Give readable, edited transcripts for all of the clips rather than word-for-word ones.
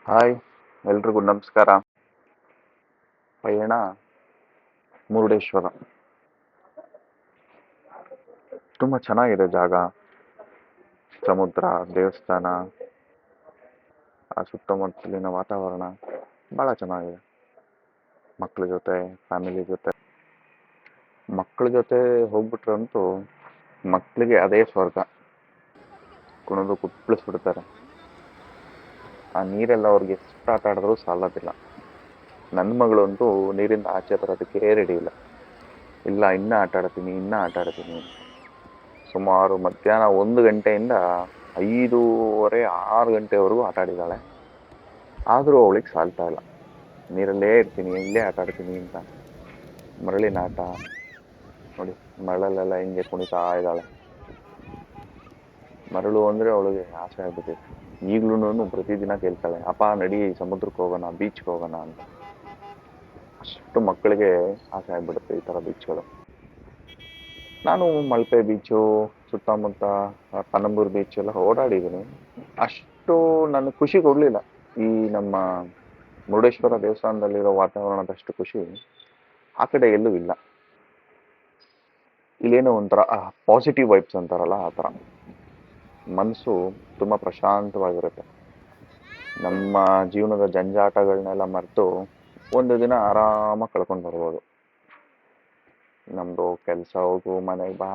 Hi, ಎಲ್ರಿಗೂ ನಮಸ್ಕಾರ. ಪಯಣ ಮುರುಡೇಶ್ವರ ತುಂಬ ಚೆನ್ನಾಗಿದೆ ಜಾಗ. ಸಮುದ್ರ, ದೇವಸ್ಥಾನ, ಆ ಸುತ್ತಮುತ್ತಲಿನ ವಾತಾವರಣ ಭಾಳ ಚೆನ್ನಾಗಿದೆ. ಮಕ್ಕಳ ಜೊತೆ, ಫ್ಯಾಮಿಲಿ ಜೊತೆ, ಮಕ್ಕಳ ಜೊತೆ ಹೋಗ್ಬಿಟ್ರಂತೂ ಮಕ್ಕಳಿಗೆ ಅದೇ ಸ್ವರ್ಗ. ಕುಣಿದು ಕುಪ್ಪಳಿಸ್ಬಿಡ್ತಾರೆ. ಆ ನೀರೆಲ್ಲ ಅವ್ರಿಗೆ ಎಷ್ಟು ಆಟ ಆಡಿದ್ರೂ ಸಾಲೋದಿಲ್ಲ. ನನ್ನ ಮಗಳಂತೂ ನೀರಿಂದ ಆಚೆ ಬರೋದಕ್ಕೆ ರೆಡಿ ಇಲ್ಲ. ಇಲ್ಲ, ಇನ್ನೂ ಆಟ ಆಡ್ತೀನಿ. ಸುಮಾರು ಮಧ್ಯಾಹ್ನ 1 ಗಂಟೆಯಿಂದ 5:30, 6 ಗಂಟೆವರೆಗೂ ಆಟ ಆಡಿದ್ದಾಳೆ. ಆದರೂ ಅವಳಿಗೆ ಸಾಲ್ತಾ ಇಲ್ಲ. ನೀರಲ್ಲೇ ಇರ್ತೀನಿ, ಇಲ್ಲೇ ಆಟ ಆಡ್ತೀನಿ ಅಂತ. ಮರಳಿನ ಆಟ ನೋಡಿ, ಮರಳಲ್ಲೆಲ್ಲ ಹಿಂಗೆ ಕುಣಿತಾ ಇದ್ದಾಳೆ. ಮರಳು ಅಂದರೆ ಅವಳಿಗೆ ಆಸೆ ಆಗ್ಬಿಟ್ಟಿದೆ. ಈಗ್ಲೂ ಪ್ರತಿದಿನ ಕೇಳ್ತಾಳೆ, ಅಪ್ಪ ನಡಿ ಸಮುದ್ರಕ್ಕೆ ಹೋಗೋಣ, ಬೀಚ್ಗೆ ಹೋಗೋಣ ಅಂತ. ಅಷ್ಟು ಮಕ್ಕಳಿಗೆ ಆಸೆ ಆಗ್ಬಿಡುತ್ತೆ ಈ ಥರ ಬೀಚ್ಗಳು. ನಾನು ಮಲ್ಪೆ ಬೀಚು, ಸುತ್ತಮುತ್ತ ಪಣಂಬೂರು ಬೀಚ್ ಎಲ್ಲ ಓಡಾಡಿದ್ದೀನಿ. ಅಷ್ಟು ನನಗೆ ಖುಷಿ ಕೊಡಲಿಲ್ಲ. ಈ ನಮ್ಮ ಮುರುಡೇಶ್ವರ ದೇವಸ್ಥಾನದಲ್ಲಿರೋ ವಾತಾವರಣದಷ್ಟು ಖುಷಿ ಆ ಕಡೆ ಎಲ್ಲೂ ಇಲ್ಲ. ಇಲ್ಲೇನೋ ಒಂಥರ ಪಾಸಿಟಿವ್ ವೈಬ್ಸ್ ಅಂತಾರಲ್ಲ, ಆ ಥರ ಮನಸ್ಸು ತುಂಬ ಪ್ರಶಾಂತವಾಗಿರುತ್ತೆ. ನಮ್ಮ ಜೀವನದ ಜಂಜಾಟಗಳನ್ನೆಲ್ಲ ಮರೆತು ಒಂದು ದಿನ ಆರಾಮಾಗಿ ಕಳ್ಕೊಂಡು ಬರ್ಬೋದು. ನಮ್ಮದು ಕೆಲಸ ಹೋಗು, ಮನೆಗೆ ಬಾ,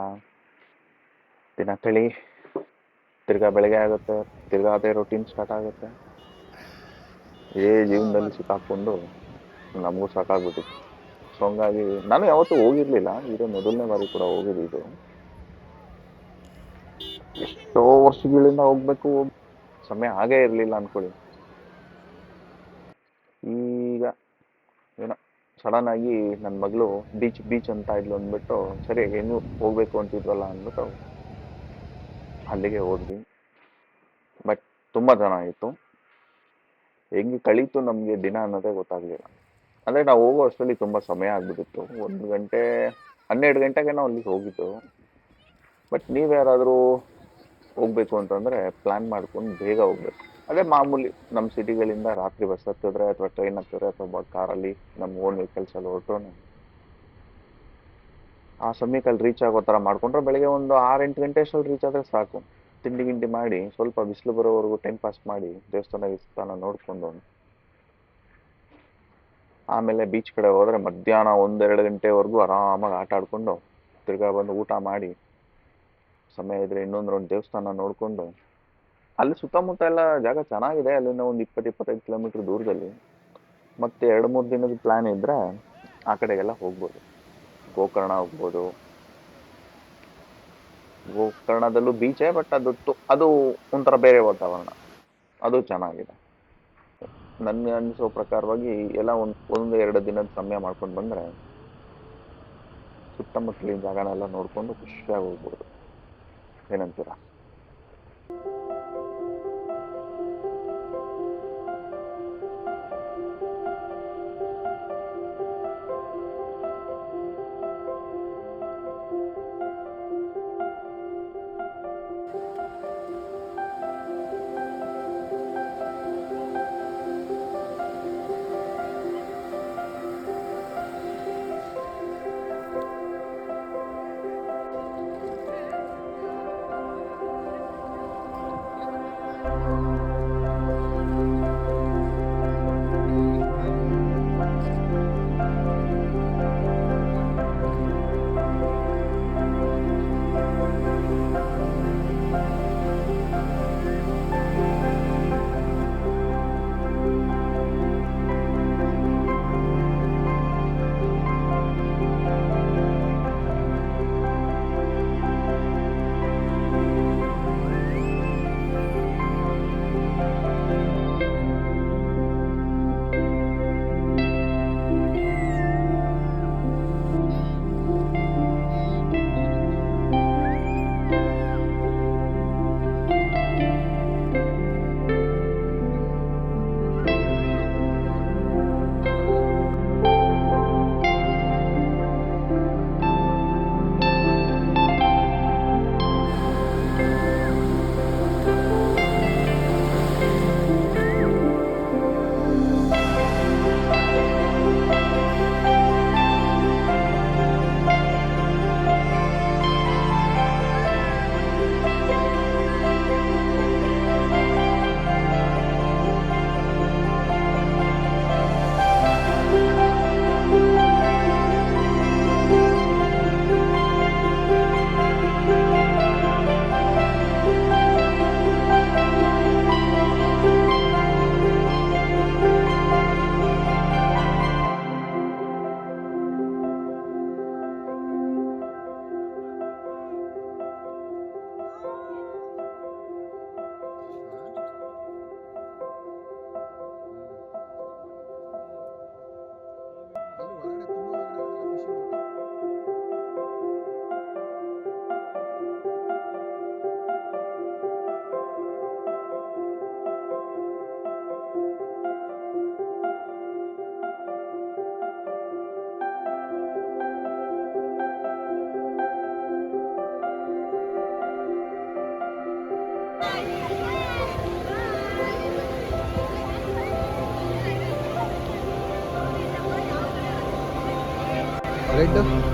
ದಿನ ಕಳಿ, ತಿರ್ಗಾ ಬೆಳಗ್ಗೆ ಆಗುತ್ತೆ, ತಿರ್ಗಾ ಅದೇ ರೊಟೀನ್ ಸ್ಟಾರ್ಟ್ ಆಗುತ್ತೆ. ಇದೇ ಜೀವನದಲ್ಲಿ ಸಿಕ್ಕಾಕೊಂಡು ನಮಗೂ ಸಾಕಾಗ್ಬಿಟ್ಟಿತ್ತು. ಸೊ ಹಂಗಾಗಿ ನಾನು ಯಾವತ್ತೂ ಹೋಗಿರಲಿಲ್ಲ. ಇದೇ ಮೊದಲನೇ ಬಾರಿ ಕೂಡ ಹೋಗಿದ್ದು. ಎಷ್ಟೋ ವರ್ಷಗಳಿಂದ ಹೋಗ್ಬೇಕು, ಸಮಯ ಆಗೇ ಇರಲಿಲ್ಲ ಅಂದ್ಕೊಳ್ಳಿ. ಈಗ ಏನೋ ಸಡನ್ ಆಗಿ ನನ್ನ ಮಗಳು ಬೀಚ್ ಅಂತ ಇದ್ಲು ಅಂದ್ಬಿಟ್ಟು, ಸರಿ ಹೆಂಗೂ ಹೋಗ್ಬೇಕು ಅಂತಿದ್ವಲ್ಲ ಅಂದ್ಬಿಟ್ಟು ಅಲ್ಲಿಗೆ ಹೋದ್ವಿ. ಬಟ್ ತುಂಬ ಚೆನ್ನಾಗಿತ್ತು. ಹೆಂಗೆ ಕಳೀತು ನಮಗೆ ದಿನ ಅನ್ನೋದೇ ಗೊತ್ತಾಗಲಿಲ್ಲ. ಅಂದರೆ ನಾವು ಹೋಗೋ ಅಷ್ಟರಲ್ಲಿ ತುಂಬ ಸಮಯ ಆಗ್ಬಿಟ್ಟಿತ್ತು. 1 ಗಂಟೆ 12 ಗಂಟೆಗೆ ನಾವು ಅಲ್ಲಿಗೆ ಹೋಗಿದ್ದು. ಬಟ್ ನೀವು ಯಾರಾದರೂ ಹೋಗ್ಬೇಕು ಅಂತಂದರೆ ಪ್ಲ್ಯಾನ್ ಮಾಡ್ಕೊಂಡು ಬೇಗ ಹೋಗ್ಬೇಕು. ಅದೇ ಮಾಮೂಲಿ ನಮ್ಮ ಸಿಟಿಗಳಿಂದ ರಾತ್ರಿ ಬಸ್ ಹತ್ತಿದ್ರೆ ಅಥವಾ ಟ್ರೈನ್ ಹತ್ತಿದ್ರೆ ಅಥವಾ ಕಾರಲ್ಲಿ ನಮ್ಮ ಓನ್ ವೆಹಿಕಲ್ಸಲ್ಲಿ ಹೊರಟು ಆ ಸಮಯಕ್ಕೆ ಅಲ್ಲಿ ರೀಚ್ ಆಗೋ ಥರ ಮಾಡ್ಕೊಂಡ್ರೆ ಬೆಳಗ್ಗೆ ಒಂದು 6-8 ಗಂಟೆ ಅಷ್ಟರಲ್ಲಿ ರೀಚ್ ಆದರೆ ಸಾಕು. ತಿಂಡಿ ಗಿಂಡಿ ಮಾಡಿ ಸ್ವಲ್ಪ ಬಿಸಿಲು ಬರೋವರೆಗೂ ಟೈಮ್ ಪಾಸ್ ಮಾಡಿ ದೇವಸ್ಥಾನ ನೋಡಿಕೊಂಡು ಆಮೇಲೆ ಬೀಚ್ ಕಡೆ ಹೋದರೆ ಮಧ್ಯಾಹ್ನ 1-2 ಗಂಟೆವರೆಗೂ ಆರಾಮಾಗಿ ಆಟ ಆಡಿಕೊಂಡು ತಿರ್ಗಾ ಬಂದು ಊಟ ಮಾಡಿ, ಸಮಯ ಇದ್ದರೆ ಇನ್ನೊಂದು ರೌಂಡ್ ದೇವಸ್ಥಾನ ನೋಡಿಕೊಂಡು, ಅಲ್ಲಿ ಸುತ್ತಮುತ್ತ ಎಲ್ಲ ಜಾಗ ಚೆನ್ನಾಗಿದೆ. ಅಲ್ಲಿಂದ ಒಂದು 20-25 ಕಿಲೋಮೀಟ್ರ್ ದೂರದಲ್ಲಿ. ಮತ್ತು 2-3 ದಿನದ ಪ್ಲ್ಯಾನ್ ಇದ್ದರೆ ಆ ಕಡೆಗೆಲ್ಲ ಹೋಗ್ಬೋದು. ಗೋಕರ್ಣ ಹೋಗ್ಬೋದು. ಗೋಕರ್ಣದಲ್ಲೂ ಬೀಚೇ, ಬಟ್ ಅದು ಒಂಥರ ಬೇರೆ ವಾತಾವರಣ, ಅದು ಚೆನ್ನಾಗಿದೆ. ನನಗೆ ಅನಿಸೋ ಪ್ರಕಾರವಾಗಿ ಎಲ್ಲ 1-2 ದಿನದ ಸಮಯ ಮಾಡ್ಕೊಂಡು ಬಂದರೆ ಸುತ್ತಮುತ್ತಲಿನ ಜಾಗನೆಲ್ಲ ನೋಡಿಕೊಂಡು ಖುಷಿಯಾಗಿ ಹೋಗ್ಬೋದು. ಏನಂತೀರಾ? ರೆಡ್